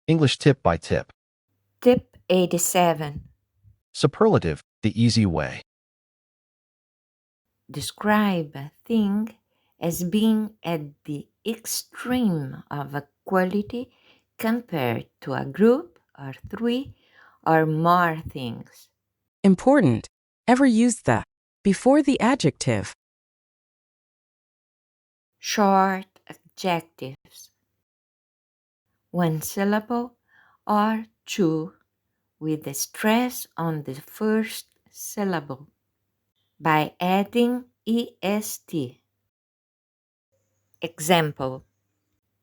English tip by tip. Tip 87. Superlative, the easy way. Describe a thing as being at the extreme of a quality compared to a group or three or more things. Important. Ever use the before the adjective. Short adjectives. One syllable or two with the stress on the first syllable by adding est. Example: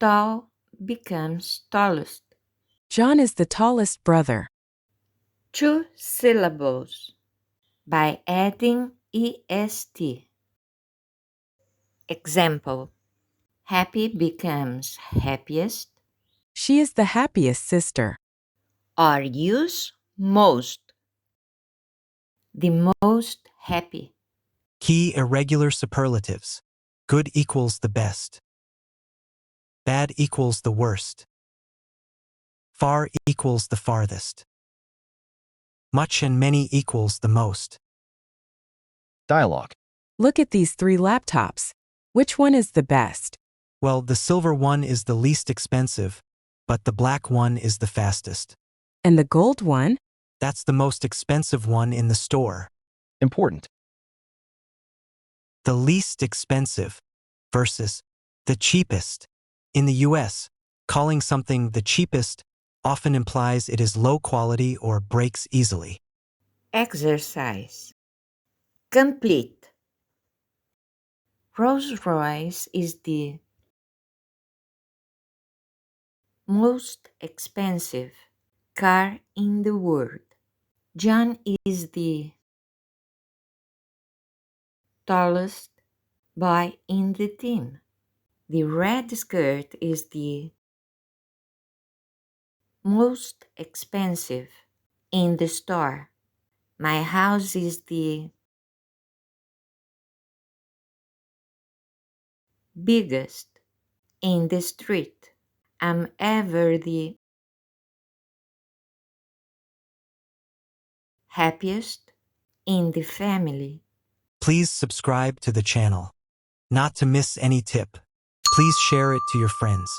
tall becomes tallest. John is the tallest brother. Two syllables by adding est. Example: happy becomes happiest. She is the happiest sister. Or use most. The most happy. Key irregular superlatives. Good equals the best. Bad equals the worst. Far equals the farthest. Much and many equals the most. Dialogue. Look at these 3 laptops. Which one is the best? Well, the silver one is the least expensive, but the black one is the fastest. And the gold one? That's the most expensive one in the store. Important. The least expensive versus the cheapest. In the US, calling something the cheapest often implies it is low quality or breaks easily. Exercise. Complete. Rolls-Royce is the most expensive car in the world. John is the tallest boy in the team. The red skirt is the most expensive in the store. My house is the biggest in the street. I'm ever the happiest in the family. Please subscribe to the channel. Not to miss any tip. Please share it to your friends.